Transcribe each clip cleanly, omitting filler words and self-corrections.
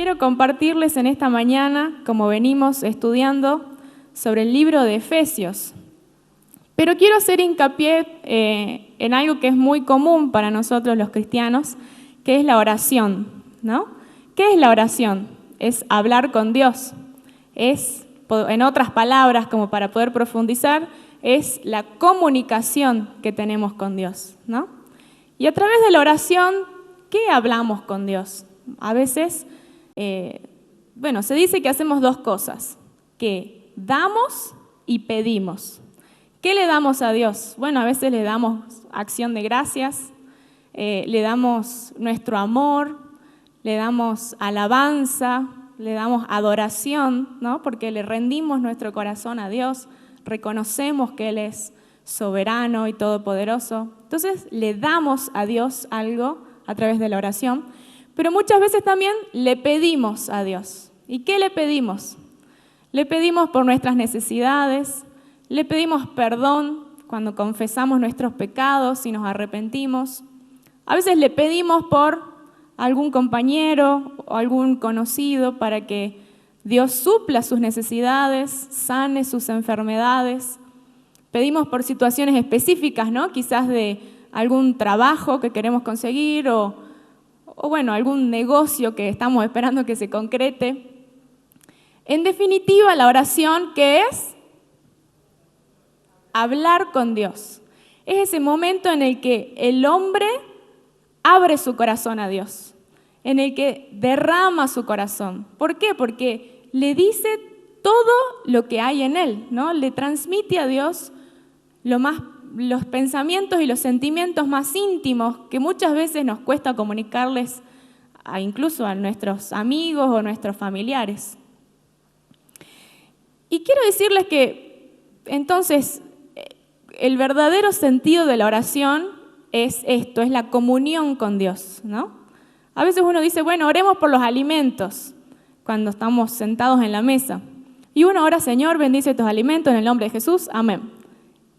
quiero compartirles en esta mañana, como venimos estudiando, sobre el libro de Efesios. Pero quiero hacer hincapié en algo que es muy común para nosotros los cristianos, que es la oración, ¿no? ¿Qué es la oración? Es hablar con Dios. Es, en otras palabras, como para poder profundizar, es la comunicación que tenemos con Dios, ¿no? Y a través de la oración, ¿qué hablamos con Dios? A veces, se dice que hacemos dos cosas, que damos y pedimos. ¿Qué le damos a Dios? Bueno, a veces le damos acción de gracias, le damos nuestro amor, le damos alabanza, le damos adoración, ¿no? Porque le rendimos nuestro corazón a Dios, reconocemos que Él es soberano y todopoderoso. Entonces le damos a Dios algo a través de la oración, pero muchas veces también le pedimos a Dios. ¿Y qué le pedimos? Le pedimos por nuestras necesidades, le pedimos perdón cuando confesamos nuestros pecados y nos arrepentimos. A veces le pedimos por algún compañero o algún conocido para que Dios supla sus necesidades, sane sus enfermedades. Pedimos por situaciones específicas, ¿no? Quizás de algún trabajo que queremos conseguir o algún negocio que estamos esperando que se concrete. En definitiva, la oración, ¿qué es? Hablar con Dios. Es ese momento en el que el hombre abre su corazón a Dios, en el que derrama su corazón. ¿Por qué? Porque le dice todo lo que hay en él, ¿no? Le transmite a Dios los pensamientos y los sentimientos más íntimos que muchas veces nos cuesta comunicarles incluso a nuestros amigos o nuestros familiares. Y quiero decirles que entonces el verdadero sentido de la oración es esto, es la comunión con Dios, ¿no? A veces uno dice, bueno, oremos por los alimentos cuando estamos sentados en la mesa. Y uno ora, Señor, bendice estos alimentos en el nombre de Jesús, amén.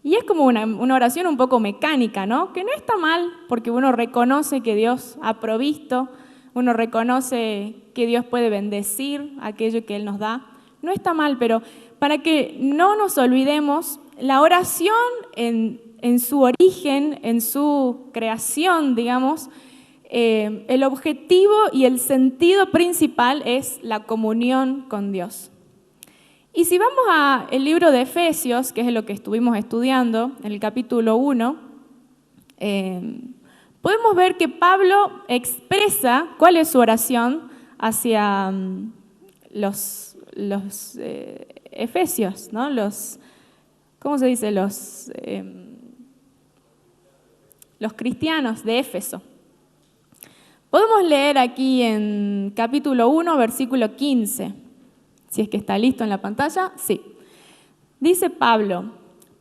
Y es como una oración un poco mecánica, ¿no? Que no está mal, porque uno reconoce que Dios ha provisto, uno reconoce que Dios puede bendecir aquello que Él nos da. No está mal, pero para que no nos olvidemos, la oración en su origen, en su creación, digamos, el objetivo y el sentido principal es la comunión con Dios. Y si vamos al libro de Efesios, que es lo que estuvimos estudiando, en el capítulo 1, podemos ver que Pablo expresa cuál es su oración hacia los efesios, ¿no? ¿Cómo se dice? Los cristianos de Éfeso. Podemos leer aquí en capítulo 1, versículo 15. Si es que está listo en la pantalla, sí. Dice Pablo,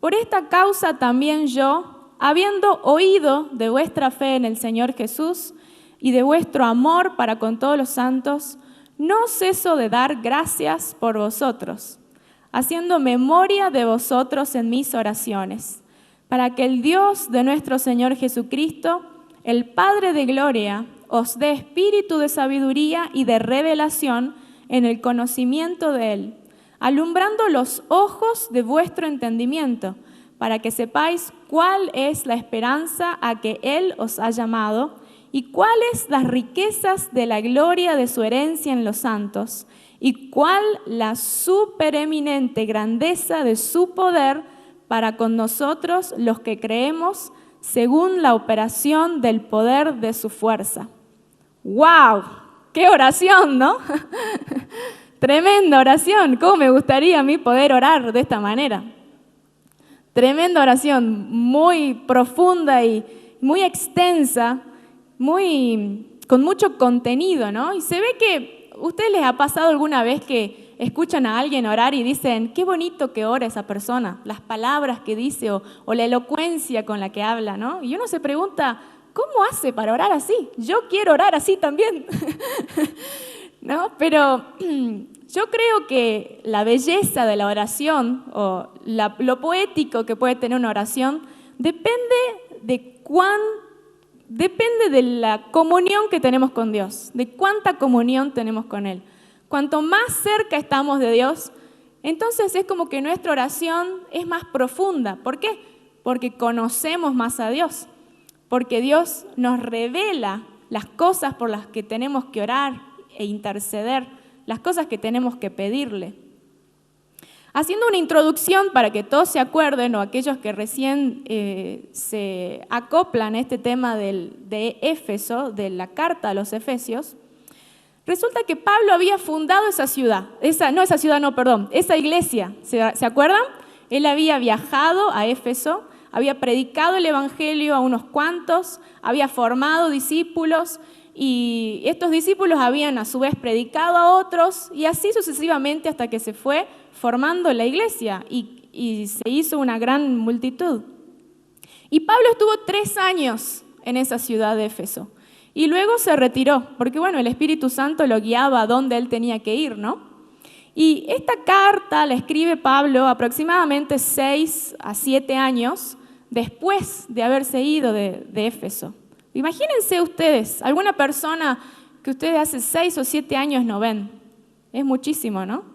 por esta causa también yo, habiendo oído de vuestra fe en el Señor Jesús y de vuestro amor para con todos los santos, no ceso de dar gracias por vosotros, haciendo memoria de vosotros en mis oraciones, para que el Dios de nuestro Señor Jesucristo, el Padre de gloria, os dé espíritu de sabiduría y de revelación en el conocimiento de Él, alumbrando los ojos de vuestro entendimiento, para que sepáis cuál es la esperanza a que Él os ha llamado y cuáles las riquezas de la gloria de su herencia en los santos y cuál la supereminente grandeza de su poder para con nosotros los que creemos según la operación del poder de su fuerza. ¡Wow! ¡Qué oración!, ¿no? Tremenda oración. ¿Cómo me gustaría a mí poder orar de esta manera? Tremenda oración, muy profunda y muy extensa, con mucho contenido, ¿no? Y se ve que a ustedes les ha pasado alguna vez que escuchan a alguien orar y dicen, qué bonito que ora esa persona, las palabras que dice o la elocuencia con la que habla, ¿no? Y uno se pregunta, ¿cómo hace para orar así? Yo quiero orar así también, ¿no? Pero yo creo que la belleza de la oración o lo poético que puede tener una oración depende de depende de la comunión que tenemos con Dios, de cuánta comunión tenemos con Él. Cuanto más cerca estamos de Dios, entonces es como que nuestra oración es más profunda. ¿Por qué? Porque conocemos más a Dios, porque Dios nos revela las cosas por las que tenemos que orar e interceder, las cosas que tenemos que pedirle. Haciendo una introducción para que todos se acuerden, o aquellos que recién se acoplan a este tema de Éfeso, de la carta a los Efesios, resulta que Pablo había fundado esa iglesia, ¿se acuerdan? Él había viajado a Éfeso, había predicado el evangelio a unos cuantos, había formado discípulos, y estos discípulos habían a su vez predicado a otros, y así sucesivamente hasta que se fue formando la iglesia y se hizo una gran multitud. Y Pablo estuvo 3 años en esa ciudad de Éfeso y luego se retiró, porque bueno, el Espíritu Santo lo guiaba a donde él tenía que ir, ¿no? Y esta carta la escribe Pablo aproximadamente 6 a 7 años después de haberse ido de Éfeso. Imagínense ustedes, alguna persona que ustedes hace 6 o 7 años no ven. Es muchísimo, ¿no?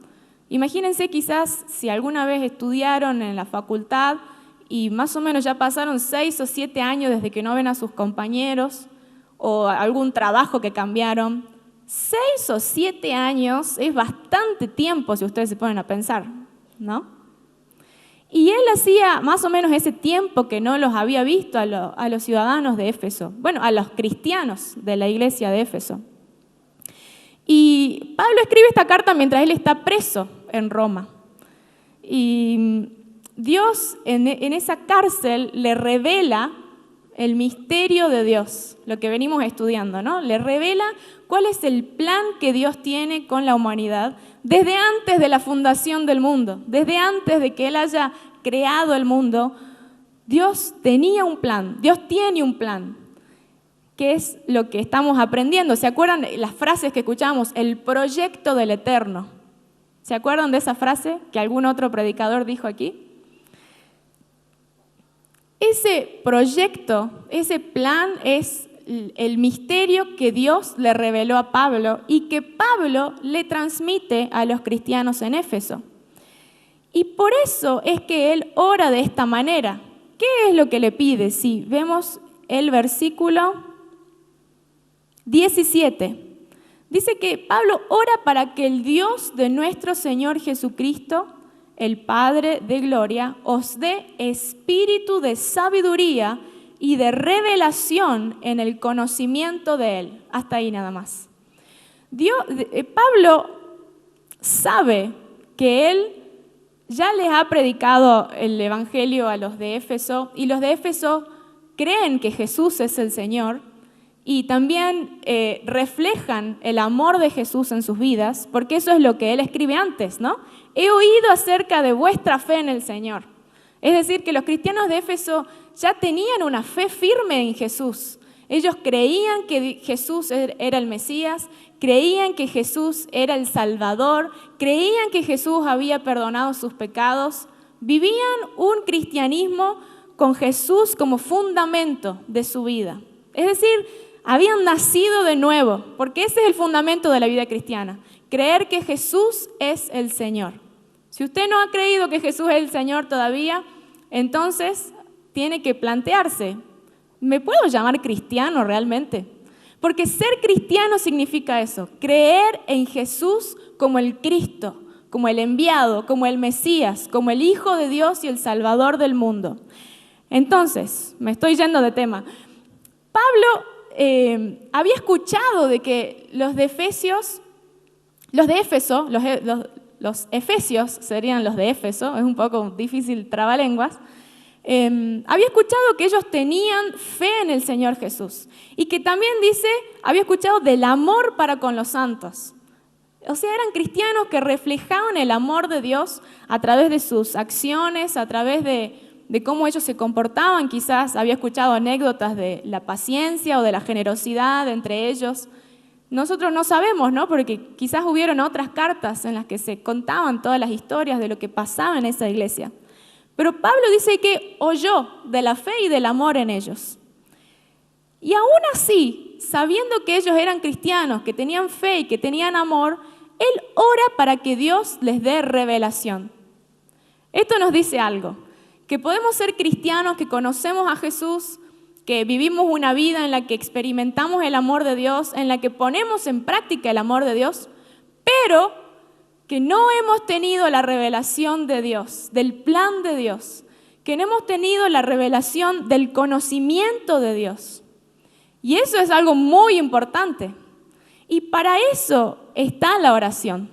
Imagínense quizás si alguna vez estudiaron en la facultad y más o menos ya pasaron 6 o 7 años desde que no ven a sus compañeros o algún trabajo que cambiaron. 6 o 7 años es bastante tiempo si ustedes se ponen a pensar, ¿no? Y él hacía más o menos ese tiempo que no los había visto a los ciudadanos de Éfeso, bueno, a los cristianos de la iglesia de Éfeso. Y Pablo escribe esta carta mientras él está preso en Roma. Y Dios en esa cárcel le revela el misterio de Dios, lo que venimos estudiando, ¿no? Le revela cuál es el plan que Dios tiene con la humanidad desde antes de la fundación del mundo, desde antes de que Él haya creado el mundo. Dios tenía un plan, Dios tiene un plan, que es lo que estamos aprendiendo. ¿Se acuerdan las frases que escuchamos? El proyecto del Eterno. ¿Se acuerdan de esa frase que algún otro predicador dijo aquí? Ese proyecto, ese plan es el misterio que Dios le reveló a Pablo y que Pablo le transmite a los cristianos en Éfeso. Y por eso es que él ora de esta manera. ¿Qué es lo que le pide? Si vemos el versículo 17. Dice que Pablo ora para que el Dios de nuestro Señor Jesucristo, el Padre de gloria, os dé espíritu de sabiduría y de revelación en el conocimiento de Él. Hasta ahí nada más. Pablo sabe que él ya les ha predicado el evangelio a los de Éfeso y los de Éfeso creen que Jesús es el Señor y también reflejan el amor de Jesús en sus vidas, porque eso es lo que él escribe antes, ¿no? He oído acerca de vuestra fe en el Señor. Es decir, que los cristianos de Éfeso ya tenían una fe firme en Jesús. Ellos creían que Jesús era el Mesías, creían que Jesús era el Salvador, creían que Jesús había perdonado sus pecados, vivían un cristianismo con Jesús como fundamento de su vida. Es decir, habían nacido de nuevo, porque ese es el fundamento de la vida cristiana, creer que Jesús es el Señor. Si usted no ha creído que Jesús es el Señor todavía, entonces tiene que plantearse, ¿me puedo llamar cristiano realmente? Porque ser cristiano significa eso, creer en Jesús como el Cristo, como el enviado, como el Mesías, como el Hijo de Dios y el Salvador del mundo. Entonces, me estoy yendo de tema. Pablo había escuchado de que los efesios serían los de Éfeso, es un poco difícil trabalenguas. Había escuchado que ellos tenían fe en el Señor Jesús y que también había escuchado del amor para con los santos. O sea, eran cristianos que reflejaban el amor de Dios a través de sus acciones, a través de cómo ellos se comportaban. Quizás había escuchado anécdotas de la paciencia o de la generosidad entre ellos. Nosotros no sabemos, ¿no? Porque quizás hubieron otras cartas en las que se contaban todas las historias de lo que pasaba en esa iglesia. Pero Pablo dice que oyó de la fe y del amor en ellos. Y aún así, sabiendo que ellos eran cristianos, que tenían fe y que tenían amor, él ora para que Dios les dé revelación. Esto nos dice algo, que podemos ser cristianos, que conocemos a Jesús, que vivimos una vida en la que experimentamos el amor de Dios, en la que ponemos en práctica el amor de Dios, pero que no hemos tenido la revelación de Dios, del plan de Dios, que no hemos tenido la revelación del conocimiento de Dios. Y eso es algo muy importante. Y para eso está la oración.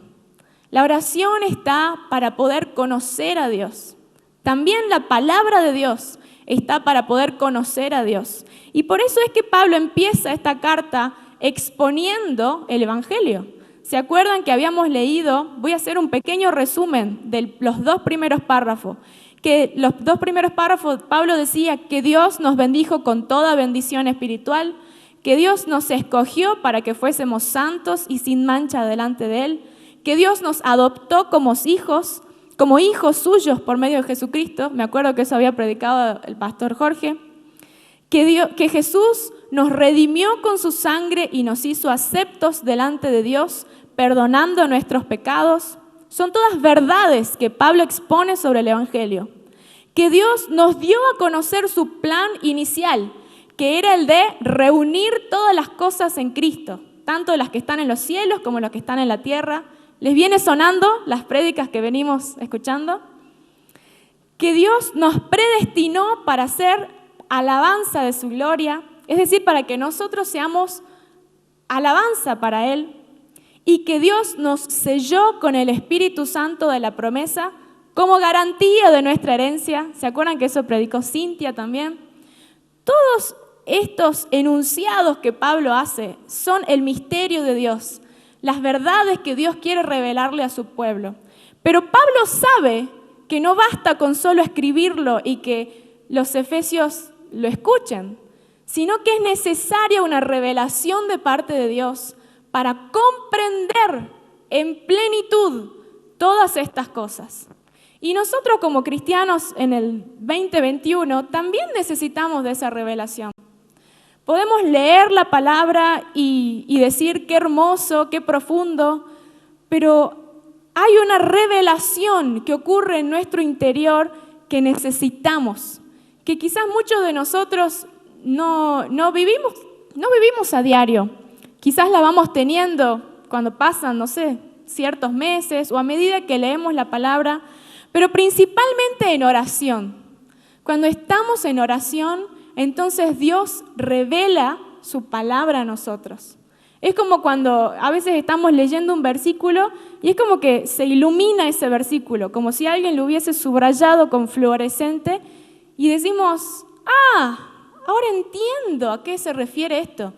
La oración está para poder conocer a Dios. También la palabra de Dios está para poder conocer a Dios. Y por eso es que Pablo empieza esta carta exponiendo el Evangelio. ¿Se acuerdan que habíamos leído? Voy a hacer un pequeño resumen de los 2 primeros párrafos. Que los 2 primeros párrafos, Pablo decía que Dios nos bendijo con toda bendición espiritual, que Dios nos escogió para que fuésemos santos y sin mancha delante de Él, que Dios nos adoptó como hijos suyos por medio de Jesucristo. Me acuerdo que eso había predicado el pastor Jorge. Que Jesús nos redimió con su sangre y nos hizo aceptos delante de Dios, perdonando nuestros pecados. Son todas verdades que Pablo expone sobre el Evangelio. Que Dios nos dio a conocer su plan inicial, que era el de reunir todas las cosas en Cristo, tanto las que están en los cielos como las que están en la tierra. ¿Les viene sonando las prédicas que venimos escuchando? Que Dios nos predestinó para ser alabanza de su gloria, es decir, para que nosotros seamos alabanza para Él, y que Dios nos selló con el Espíritu Santo de la promesa como garantía de nuestra herencia. ¿Se acuerdan que eso predicó Cintia también? Todos estos enunciados que Pablo hace son el misterio de Dios, las verdades que Dios quiere revelarle a su pueblo. Pero Pablo sabe que no basta con solo escribirlo y que los efesios lo escuchen, sino que es necesaria una revelación de parte de Dios para comprender en plenitud todas estas cosas. Y nosotros como cristianos en el 2021 también necesitamos de esa revelación. Podemos leer la palabra y decir qué hermoso, qué profundo, pero hay una revelación que ocurre en nuestro interior que necesitamos, que quizás muchos de nosotros no vivimos a diario. Quizás la vamos teniendo cuando pasan, ciertos meses o a medida que leemos la palabra, pero principalmente en oración. Cuando estamos en oración, entonces Dios revela su palabra a nosotros. Es como cuando a veces estamos leyendo un versículo y es como que se ilumina ese versículo, como si alguien lo hubiese subrayado con fluorescente y decimos, ahora entiendo a qué se refiere esto.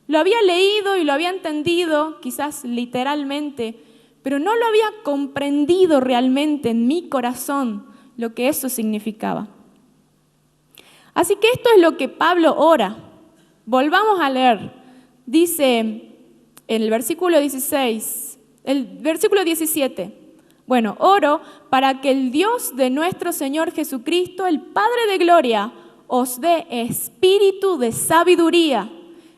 Lo había leído y lo había entendido, quizás literalmente, pero no lo había comprendido realmente en mi corazón lo que eso significaba. Así que esto es lo que Pablo ora. Volvamos a leer. Dice en el versículo 17, bueno, oro para que el Dios de nuestro Señor Jesucristo, el Padre de gloria, os dé espíritu de sabiduría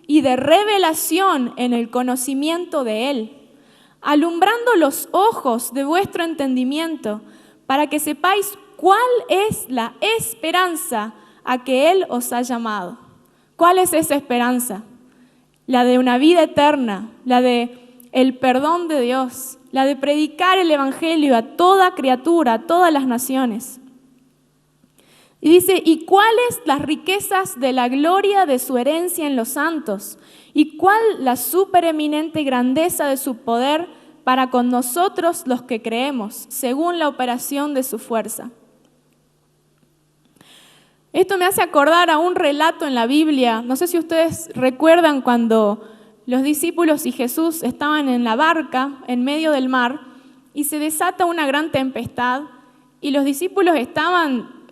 y de revelación en el conocimiento de Él, alumbrando los ojos de vuestro entendimiento, para que sepáis cuál es la esperanza a que Él os ha llamado. ¿Cuál es esa esperanza? La de una vida eterna, la de el perdón de Dios, la de predicar el Evangelio a toda criatura, a todas las naciones. Y dice, ¿y cuáles las riquezas de la gloria de su herencia en los santos? ¿Y cuál la supereminente grandeza de su poder para con nosotros los que creemos, según la operación de su fuerza? Esto me hace acordar a un relato en la Biblia. No sé si ustedes recuerdan cuando los discípulos y Jesús estaban en la barca en medio del mar y se desata una gran tempestad y los discípulos estaban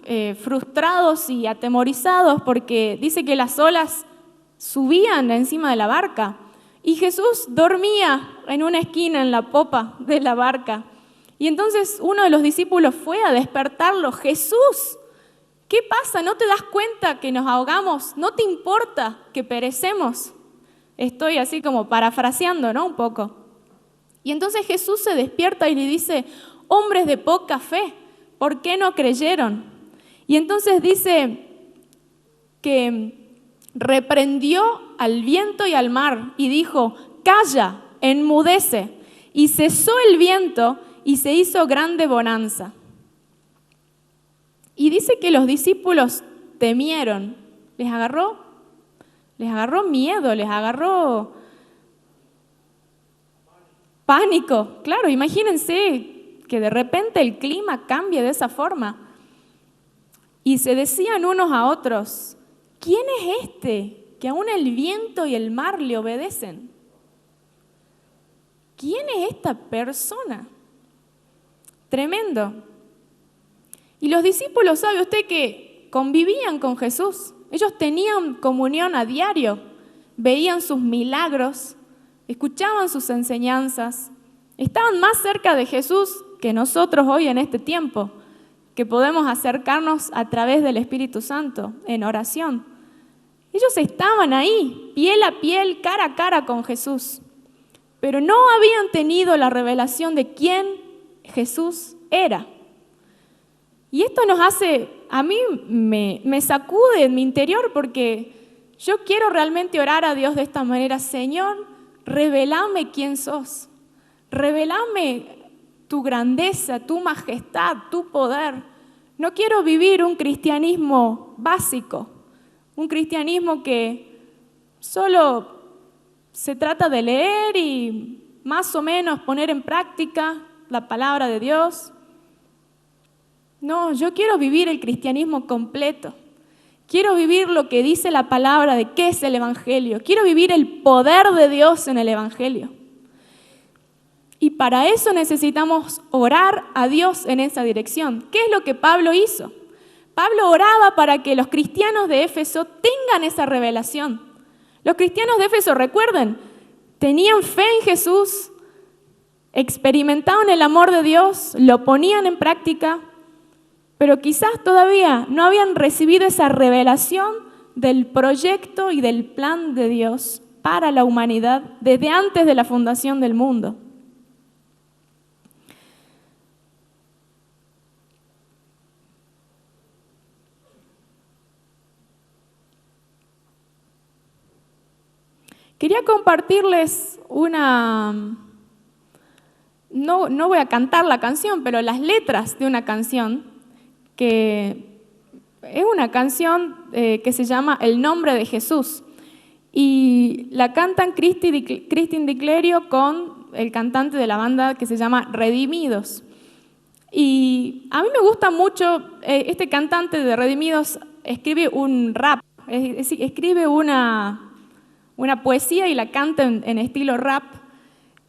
frustrados y atemorizados porque dice que las olas subían encima de la barca y Jesús dormía en una esquina en la popa de la barca. Y entonces uno de los discípulos fue a despertarlo. Jesús, ¿qué pasa? ¿No te das cuenta que nos ahogamos? ¿No te importa que perecemos? Estoy así como parafraseando, ¿no? Un poco. Y entonces Jesús se despierta y le dice, hombres de poca fe, ¿por qué no creyeron? Y entonces dice que reprendió al viento y al mar y dijo, calla, enmudece. Y cesó el viento y se hizo grande bonanza. Y dice que los discípulos temieron, les agarró miedo, les agarró pánico. Claro, imagínense que de repente el clima cambie de esa forma. Y se decían unos a otros, ¿quién es este que aún el viento y el mar le obedecen? ¿Quién es esta persona? Tremendo. Y los discípulos, ¿sabe usted que convivían con Jesús? Ellos tenían comunión a diario, veían sus milagros, escuchaban sus enseñanzas, estaban más cerca de Jesús que nosotros hoy en este tiempo, que podemos acercarnos a través del Espíritu Santo en oración. Ellos estaban ahí, piel a piel, cara a cara con Jesús, pero no habían tenido la revelación de quién Jesús era. Y esto nos hace, a mí me sacude en mi interior porque yo quiero realmente orar a Dios de esta manera. Señor, revelame quién sos, revelame tu grandeza, tu majestad, tu poder. No quiero vivir un cristianismo básico, un cristianismo que solo se trata de leer y más o menos poner en práctica la palabra de Dios. No, yo quiero vivir el cristianismo completo. Quiero vivir lo que dice la palabra de qué es el Evangelio. Quiero vivir el poder de Dios en el Evangelio. Y para eso necesitamos orar a Dios en esa dirección. ¿Qué es lo que Pablo hizo? Pablo oraba para que los cristianos de Éfeso tengan esa revelación. Los cristianos de Éfeso, recuerden, tenían fe en Jesús, experimentaban el amor de Dios, lo ponían en práctica, pero quizás todavía no habían recibido esa revelación del proyecto y del plan de Dios para la humanidad desde antes de la fundación del mundo. Quería compartirles no voy a cantar la canción, pero las letras de una canción que es una canción que se llama El nombre de Jesús. Y la cantan Cristin Di Clerio con el cantante de la banda que se llama Redimidos. Y a mí me gusta mucho, este cantante de Redimidos escribe un rap, escribe una poesía y la canta en estilo rap.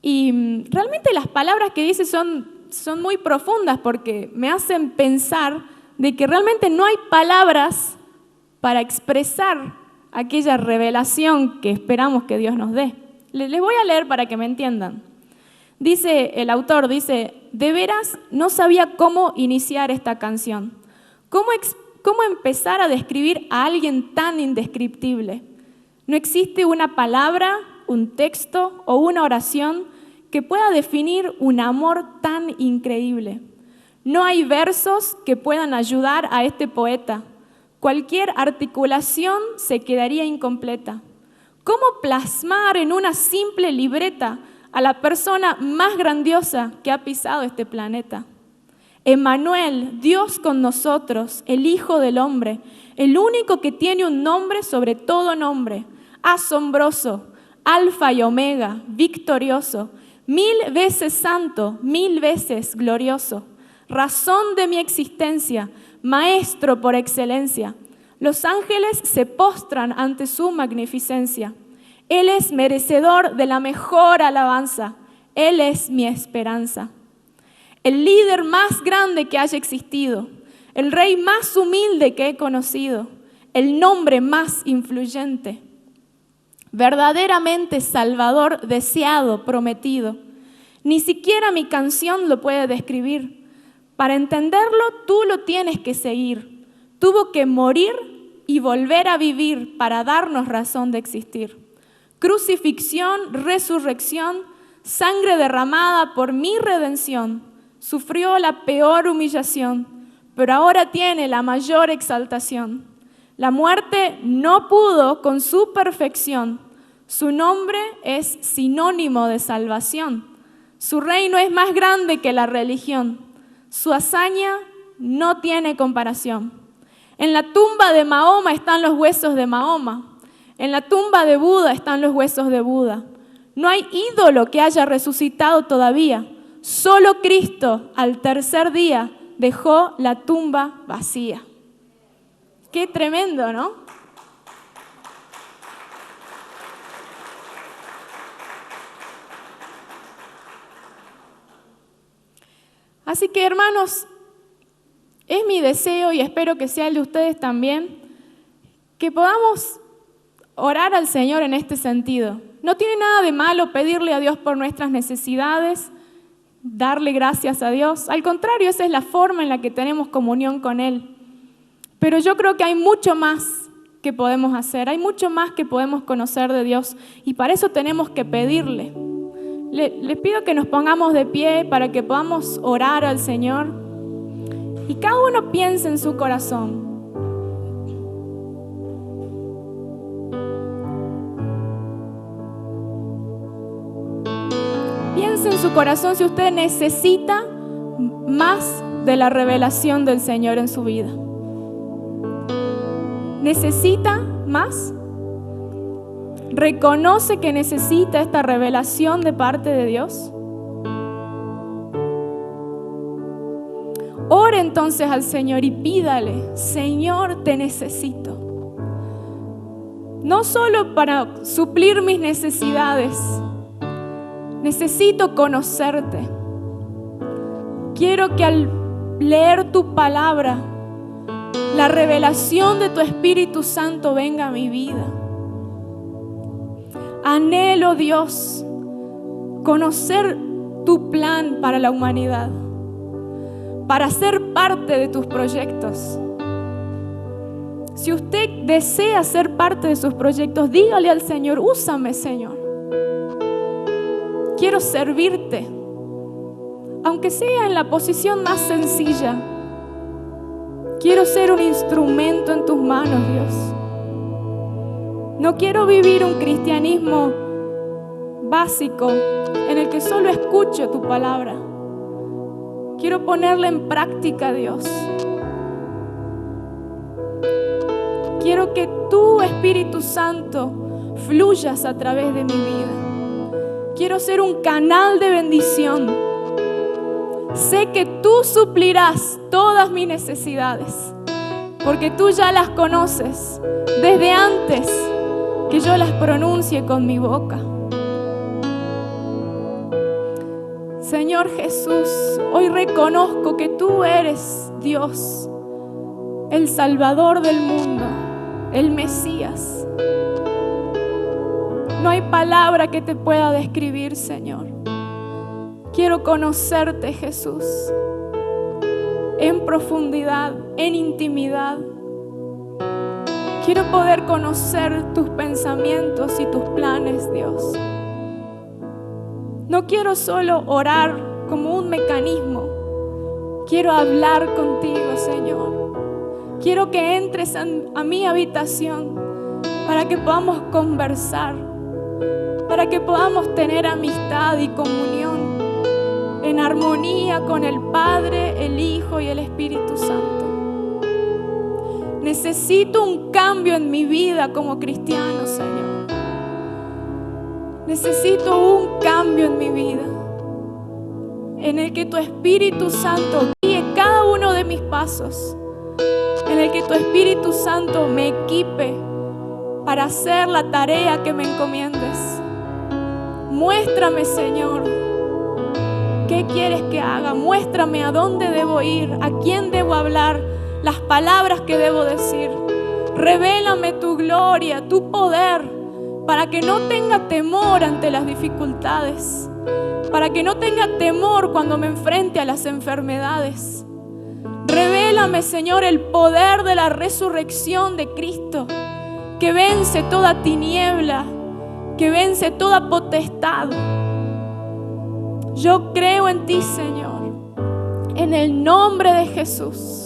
Y realmente las palabras que dice son muy profundas porque me hacen pensar de que realmente no hay palabras para expresar aquella revelación que esperamos que Dios nos dé. Les voy a leer para que me entiendan. Dice el autor, de veras no sabía cómo iniciar esta canción, cómo empezar a describir a alguien tan indescriptible. No existe una palabra, un texto o una oración que pueda definir un amor tan increíble. No hay versos que puedan ayudar a este poeta. Cualquier articulación se quedaría incompleta. ¿Cómo plasmar en una simple libreta a la persona más grandiosa que ha pisado este planeta? Emmanuel, Dios con nosotros, el Hijo del Hombre, el único que tiene un nombre sobre todo nombre, asombroso, Alfa y Omega, victorioso, 1000 veces santo, 1000 veces glorioso, razón de mi existencia, maestro por excelencia. Los ángeles se postran ante su magnificencia. Él es merecedor de la mejor alabanza. Él es mi esperanza. El líder más grande que haya existido, el rey más humilde que he conocido, el nombre más influyente, verdaderamente salvador, deseado, prometido. Ni siquiera mi canción lo puede describir. Para entenderlo, tú lo tienes que seguir. tuvo que morir y volver a vivir para darnos razón de existir. Crucifixión, resurrección, sangre derramada por mi redención. Sufrió la peor humillación, pero ahora tiene la mayor exaltación. La muerte no pudo con su perfección. Su nombre es sinónimo de salvación. Su reino es más grande que la religión. Su hazaña no tiene comparación. En la tumba de Mahoma están los huesos de Mahoma. En la tumba de Buda están los huesos de Buda. No hay ídolo que haya resucitado todavía. Solo Cristo al tercer día dejó la tumba vacía. Qué tremendo, ¿no? Así que, hermanos, es mi deseo y espero que sea el de ustedes también, que podamos orar al Señor en este sentido. No tiene nada de malo pedirle a Dios por nuestras necesidades, darle gracias a Dios. Al contrario, esa es la forma en la que tenemos comunión con Él. Pero yo creo que hay mucho más que podemos hacer, hay mucho más que podemos conocer de Dios y para eso tenemos que pedirle. Les pido que nos pongamos de pie para que podamos orar al Señor y cada uno piense en su corazón. Piense en su corazón si usted necesita más de la revelación del Señor en su vida. ¿Necesita más? ¿Reconoce que necesita esta revelación de parte de Dios? Ore entonces al Señor y pídale: Señor, te necesito. No solo para suplir mis necesidades, necesito conocerte. Quiero que al leer tu palabra, la revelación de tu Espíritu Santo venga a mi vida. Anhelo, Dios, conocer tu plan para la humanidad, para ser parte de tus proyectos. Si usted desea ser parte de sus proyectos, dígale al Señor: úsame, Señor. Quiero servirte, aunque sea en la posición más sencilla. Quiero ser un instrumento en tus manos, Dios. No quiero vivir un cristianismo básico en el que solo escucho tu palabra. Quiero ponerla en práctica, Dios. Quiero que tu Espíritu Santo fluyas a través de mi vida. Quiero ser un canal de bendición. Sé que tú suplirás todas mis necesidades, porque tú ya las conoces desde antes que yo las pronuncie con mi boca. Señor Jesús, hoy reconozco que tú eres Dios, el Salvador del mundo, el Mesías. No hay palabra que te pueda describir, Señor. Quiero conocerte, Jesús, en profundidad, en intimidad. Quiero poder conocer tus pensamientos y tus planes, Dios. No quiero solo orar como un mecanismo. Quiero hablar contigo, Señor. Quiero que entres a mi habitación para que podamos conversar, para que podamos tener amistad y comunión en armonía con el Padre, el Hijo y el Espíritu Santo. Necesito un cambio en mi vida como cristiano, Señor. Necesito un cambio en mi vida, en el que tu Espíritu Santo guíe cada uno de mis pasos, en el que tu Espíritu Santo me equipe para hacer la tarea que me encomiendes. Muéstrame, Señor, qué quieres que haga. Muéstrame a dónde debo ir, a quién debo hablar, las palabras que debo decir. Revélame tu gloria, tu poder, para que no tenga temor ante las dificultades, para que no tenga temor cuando me enfrente a las enfermedades. Revélame Revélame, Señor, el poder de la resurrección de Cristo, que vence toda tiniebla, que vence toda potestad. Yo creo en ti, Señor, en el nombre de Jesús.